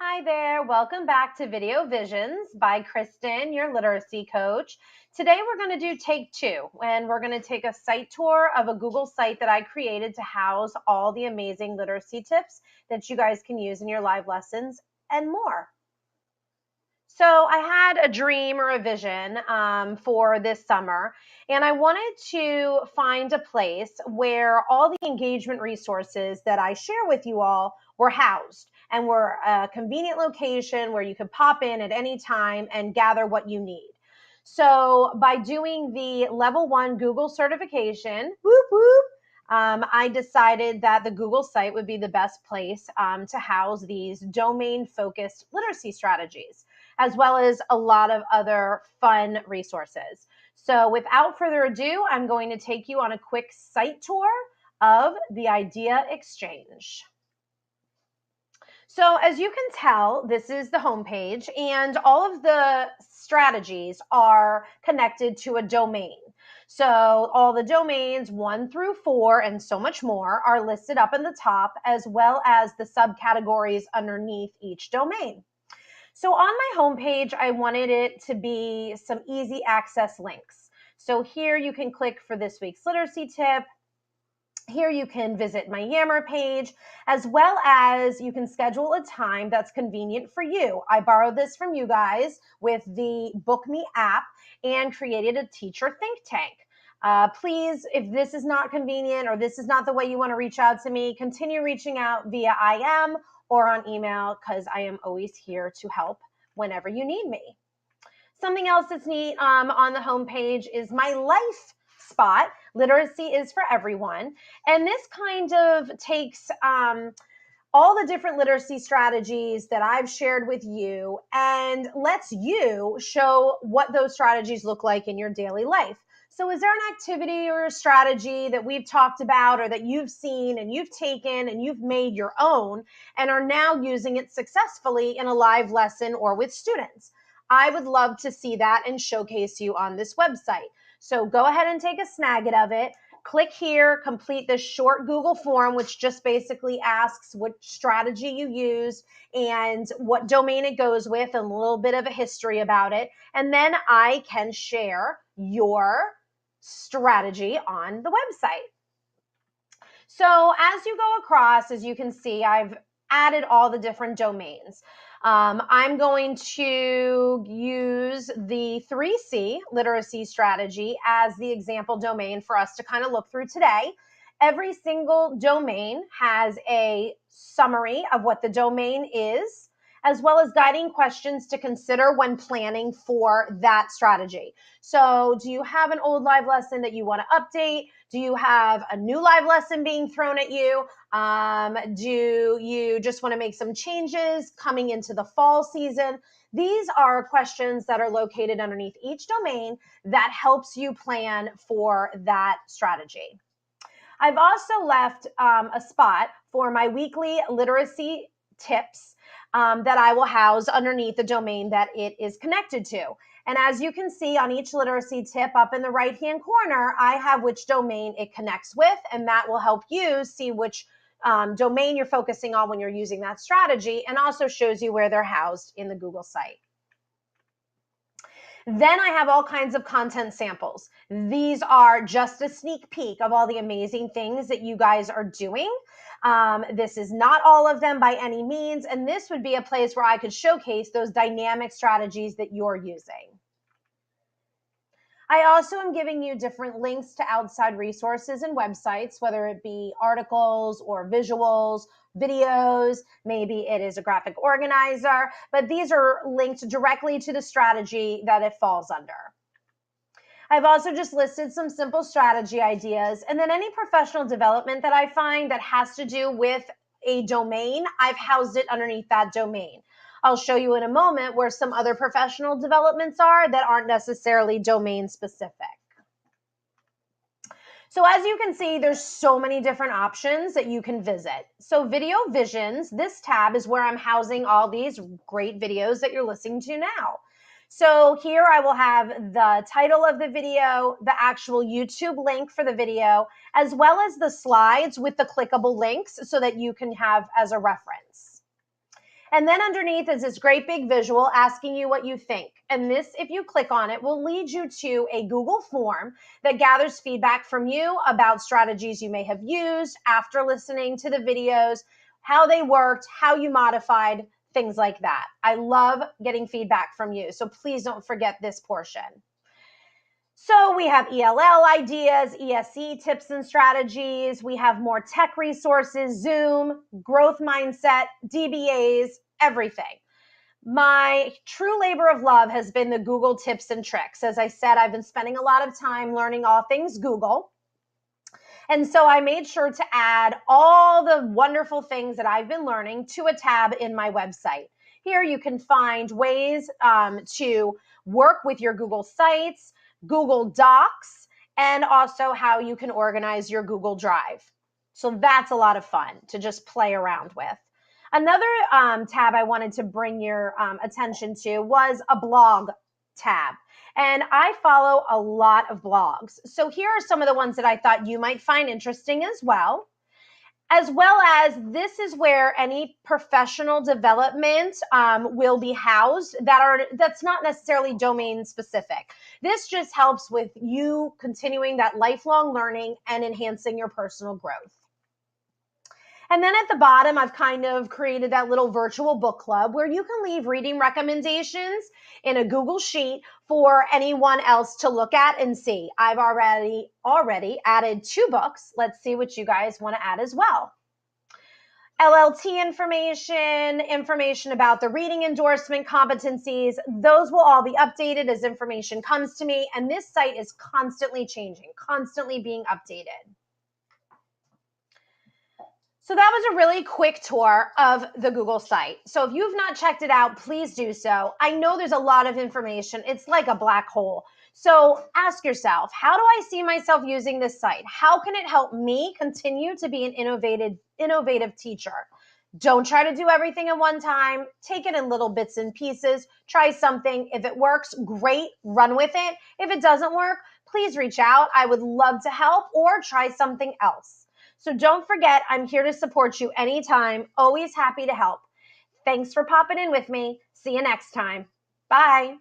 Hi there, welcome back to Video Visions by Kristen, your literacy coach. Today we're going to do take two, and we're going to take a site tour of a Google site that I created to house all the amazing literacy tips that you guys can use in your live lessons and more. So I had a dream or a vision for this summer, and I wanted to find a place where all the engagement resources that I share with you all were housed and were a convenient location where you could pop in at any time and gather what you need. So by doing the level 1 Google certification, whoop, whoop, I decided that the Google site would be the best place to house these domain-focused literacy strategies, as well as a lot of other fun resources. So without further ado, I'm going to take you on a quick site tour of the Idea Exchange. So as you can tell, this is the homepage, and all of the strategies are connected to a domain. So all the domains 1 through 4 and so much more are listed up in the top, as well as the subcategories underneath each domain. So on my homepage, I wanted it to be some easy access links. So here you can click for this week's literacy tip. Here you can visit my Yammer page, as well as you can schedule a time that's convenient for you. I borrowed this from you guys with the Book Me app and created a teacher think tank. Please, if this is not convenient or this is not the way you want to reach out to me, continue reaching out via IM or on email, because I am always here to help whenever you need me. Something else that's neat on the homepage is my life spot. Literacy is for everyone. And this kind of takes all the different literacy strategies that I've shared with you and lets you show what those strategies look like in your daily life. So is there an activity or a strategy that we've talked about or that you've seen and you've taken and you've made your own and are now using it successfully in a live lesson or with students? I would love to see that and showcase you on this website. So go ahead and take a snag of it. Click here, complete this short Google form, which just basically asks what strategy you used and what domain it goes with and a little bit of a history about it. And then I can share your strategy on the website. So as you go across, as you can see, I've added all the different domains. I'm going to use the 3C literacy strategy as the example domain for us to kind of look through today. Every single domain has a summary of what the domain is, as well as guiding questions to consider when planning for that strategy. So do you have an old live lesson that you want to update? Do you have a new live lesson being thrown at you? Do you just want to make some changes coming into the fall season? These are questions that are located underneath each domain that helps you plan for that strategy. I've also left a spot for my weekly literacy tips that I will house underneath the domain that it is connected to. And as you can see on each literacy tip up in the right-hand corner, I have which domain it connects with, and that will help you see which domain you're focusing on when you're using that strategy, and also shows you where they're housed in the Google site. Then I have all kinds of content samples. These are just a sneak peek of all the amazing things that you guys are doing. This is not all of them by any means, and this would be a place where I could showcase those dynamic strategies that you're using. I also am giving you different links to outside resources and websites, whether it be articles or visuals, videos, maybe it is a graphic organizer, but these are linked directly to the strategy that it falls under. I've also just listed some simple strategy ideas, and then any professional development that I find that has to do with a domain, I've housed it underneath that domain. I'll show you in a moment where some other professional developments are that aren't necessarily domain specific. So as you can see, there's so many different options that you can visit. So Video Visions, this tab is where I'm housing all these great videos that you're listening to now. So here I will have the title of the video, the actual YouTube link for the video, as well as the slides with the clickable links so that you can have as a reference. And then underneath is this great big visual asking you what you think. And this, if you click on it, will lead you to a Google form that gathers feedback from you about strategies you may have used after listening to the videos, how they worked, how you modified, things like that. I love getting feedback from you. So please don't forget this portion. So we have ELL ideas, ESE tips and strategies. We have more tech resources, Zoom, growth mindset, DBAs, everything. My true labor of love has been the Google tips and tricks. As I said, I've been spending a lot of time learning all things Google. And so I made sure to add all the wonderful things that I've been learning to a tab in my website. Here you can find ways to work with your Google Sites, Google Docs, and also how you can organize your Google Drive. So that's a lot of fun to just play around with. Another tab I wanted to bring your attention to was a blog tab. And I follow a lot of blogs. So here are some of the ones that I thought you might find interesting as well. As well as this is where any professional development will be housed that's not necessarily domain specific. This just helps with you continuing that lifelong learning and enhancing your personal growth. And then at the bottom, I've kind of created that little virtual book club where you can leave reading recommendations in a Google Sheet for anyone else to look at and see. I've already added 2 books. Let's see what you guys want to add as well. LLT information about the reading endorsement competencies, those will all be updated as information comes to me. And this site is constantly changing, constantly being updated. So that was a really quick tour of the Google site. So if you've not checked it out, please do so. I know there's a lot of information. It's like a black hole. So ask yourself, how do I see myself using this site? How can it help me continue to be an innovative teacher? Don't try to do everything at one time. Take it in little bits and pieces. Try something. If it works, great, run with it. If it doesn't work, please reach out. I would love to help, or try something else. So don't forget, I'm here to support you anytime. Always happy to help. Thanks for popping in with me. See you next time. Bye.